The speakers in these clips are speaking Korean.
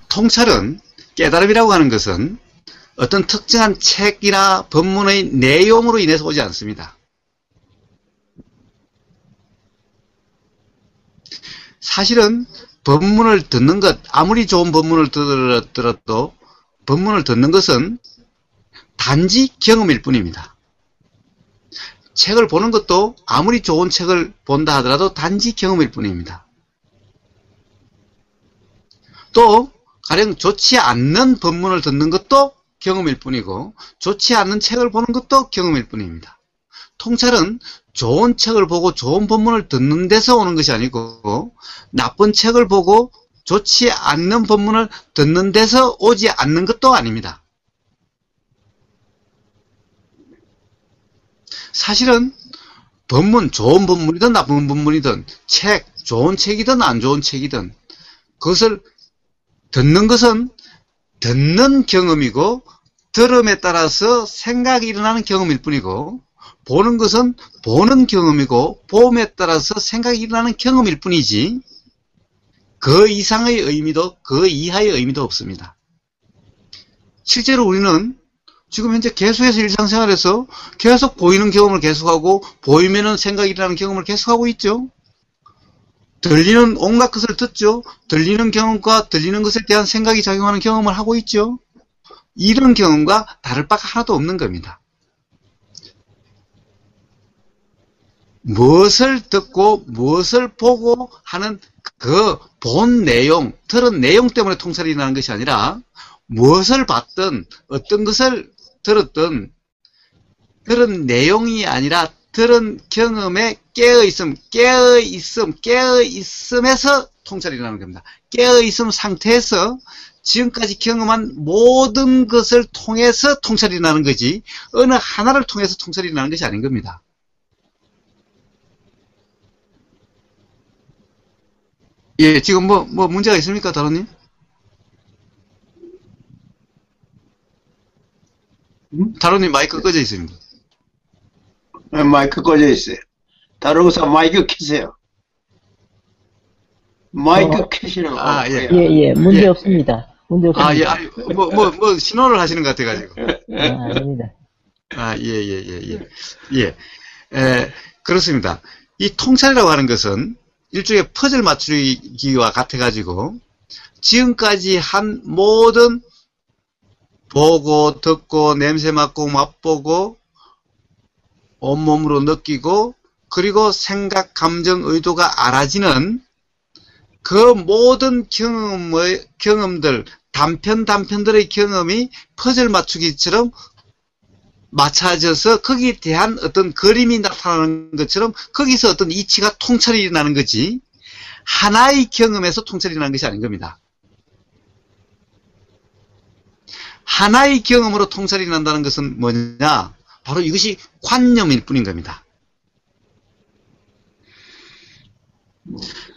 통찰은, 깨달음이라고 하는 것은 어떤 특정한 책이나 법문의 내용으로 인해서 오지 않습니다. 사실은 법문을 듣는 것, 아무리 좋은 법문을 들어도 법문을 듣는 것은 단지 경험일 뿐입니다. 책을 보는 것도 아무리 좋은 책을 본다 하더라도 단지 경험일 뿐입니다. 또 가령 좋지 않는 법문을 듣는 것도 경험일 뿐이고 좋지 않는 책을 보는 것도 경험일 뿐입니다. 통찰은 좋은 책을 보고 좋은 법문을 듣는 데서 오는 것이 아니고 나쁜 책을 보고 좋지 않는 법문을 듣는 데서 오지 않는 것도 아닙니다. 사실은 법문, 좋은 법문이든 나쁜 법문이든 책, 좋은 책이든 안 좋은 책이든 그것을 듣는 것은 듣는 경험이고 들음에 따라서 생각이 일어나는 경험일 뿐이고 보는 것은 보는 경험이고 보험에 따라서 생각이 일어나는 경험일 뿐이지 그 이상의 의미도 그 이하의 의미도 없습니다. 실제로 우리는 지금 현재 계속해서 일상생활에서 계속 보이는 경험을 계속하고 보이면은 생각이 일어나는 경험을 계속하고 있죠. 들리는 온갖 것을 듣죠. 들리는 경험과 들리는 것에 대한 생각이 작용하는 경험을 하고 있죠. 이런 경험과 다를 바가 하나도 없는 겁니다. 무엇을 듣고 무엇을 보고 하는 그 본 내용, 들은 내용 때문에 통찰이 일어나는 것이 아니라 무엇을 봤든 어떤 것을 들었든 들은 내용이 아니라 들은 경험에 깨어있음에서 통찰이 일어나는 겁니다. 깨어있음 상태에서 지금까지 경험한 모든 것을 통해서 통찰이 일어나는 거지 어느 하나를 통해서 통찰이 일어나는 것이 아닌 겁니다. 예, 지금 뭐 문제가 있습니까, 다로님? 다로님 마이크 꺼져 있습니다. 네, 마이크 꺼져 있어요. 다루고서 마이크 켜세요. 마이크 켜시라고. 예, 문제 없습니다. 문제 없습니다. 예, 아니, 신호를 하시는 것 같아가지고. 아닙니다. 그렇습니다. 이 통찰이라고 하는 것은 일종의 퍼즐 맞추기와 같아가지고, 지금까지 한 모든 보고, 듣고, 냄새 맡고, 맛보고, 온몸으로 느끼고, 그리고 생각, 감정, 의도가 알아지는 그 모든 경험들, 단편들의 경험이 퍼즐 맞추기처럼 맞춰져서 거기에 대한 어떤 그림이 나타나는 것처럼 거기서 어떤 이치가 통찰이 일어나는 거지 하나의 경험에서 통찰이 일어나는 것이 아닌 겁니다. 하나의 경험으로 통찰이 일어난다는 것은 뭐냐? 바로 이것이 관념일 뿐인 겁니다.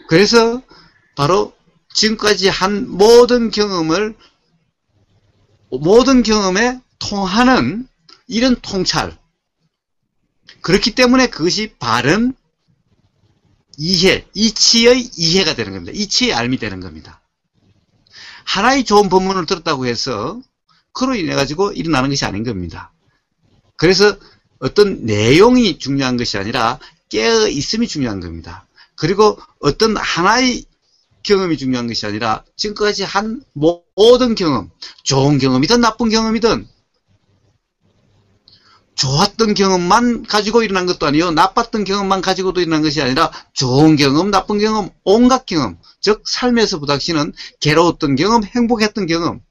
그래서 바로 지금까지 한 모든 경험에 통하는 이런 통찰. 그렇기 때문에 그것이 바른 이해, 이치의 이해가 되는 겁니다. 이치의 알미 되는 겁니다. 하나의 좋은 법문을 들었다고 해서 그로 인해 가지고 일어나는 것이 아닌 겁니다. 그래서 어떤 내용이 중요한 것이 아니라 깨어 있음이 중요한 겁니다. 그리고 어떤 하나의 경험이 중요한 것이 아니라 지금까지 한 모든 경험, 좋은 경험이든 나쁜 경험이든 좋았던 경험만 가지고 일어난 것도 아니요 나빴던 경험만 가지고도 일어난 것이 아니라 좋은 경험, 나쁜 경험, 온갖 경험, 즉 삶에서 부닥치는 괴로웠던 경험, 행복했던 경험,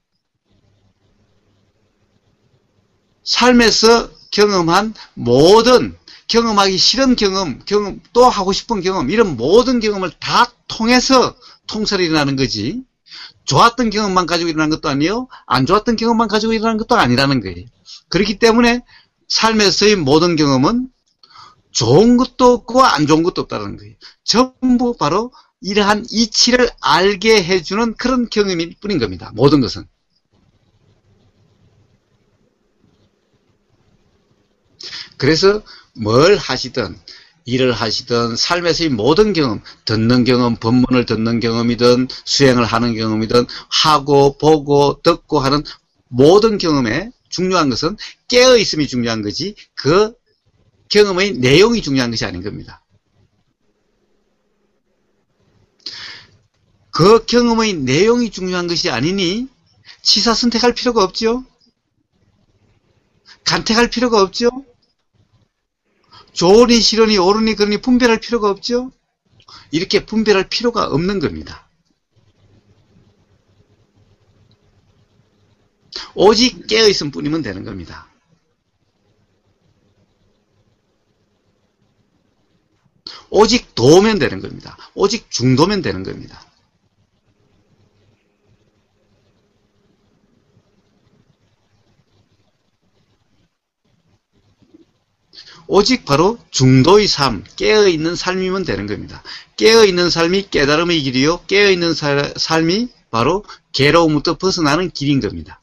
삶에서 경험한 모든 경험하기 싫은 경험, 또 하고 싶은 경험, 이런 모든 경험을 다 통해서 통찰이 일어나는 거지 좋았던 경험만 가지고 일어난 것도 아니요 안 좋았던 경험만 가지고 일어난 것도 아니라는 거예요. 그렇기 때문에 삶에서의 모든 경험은 좋은 것도 없고 안 좋은 것도 없다는 거예요. 전부 바로 이러한 이치를 알게 해주는 그런 경험일 뿐인 겁니다. 모든 것은. 그래서 뭘 하시든 일을 하시든 삶에서의 모든 경험, 듣는 경험, 법문을 듣는 경험이든 수행을 하는 경험이든 하고 보고 듣고 하는 모든 경험에 중요한 것은 깨어있음이 중요한 거지 그 경험의 내용이 중요한 것이 아닌 겁니다. 그 경험의 내용이 중요한 것이 아니니 치사 선택할 필요가 없죠. 간택할 필요가 없죠. 좋으니 싫으니 옳으니 그러니 분별할 필요가 없죠. 이렇게 분별할 필요가 없는 겁니다. 오직 깨어있음 뿐이면 되는 겁니다. 오직 도면 되는 겁니다. 오직 중도면 되는 겁니다. 오직 바로 중도의 삶, 깨어있는 삶이면 되는 겁니다. 깨어있는 삶이 깨달음의 길이요, 깨어있는 삶이 바로 괴로움부터 벗어나는 길인 겁니다.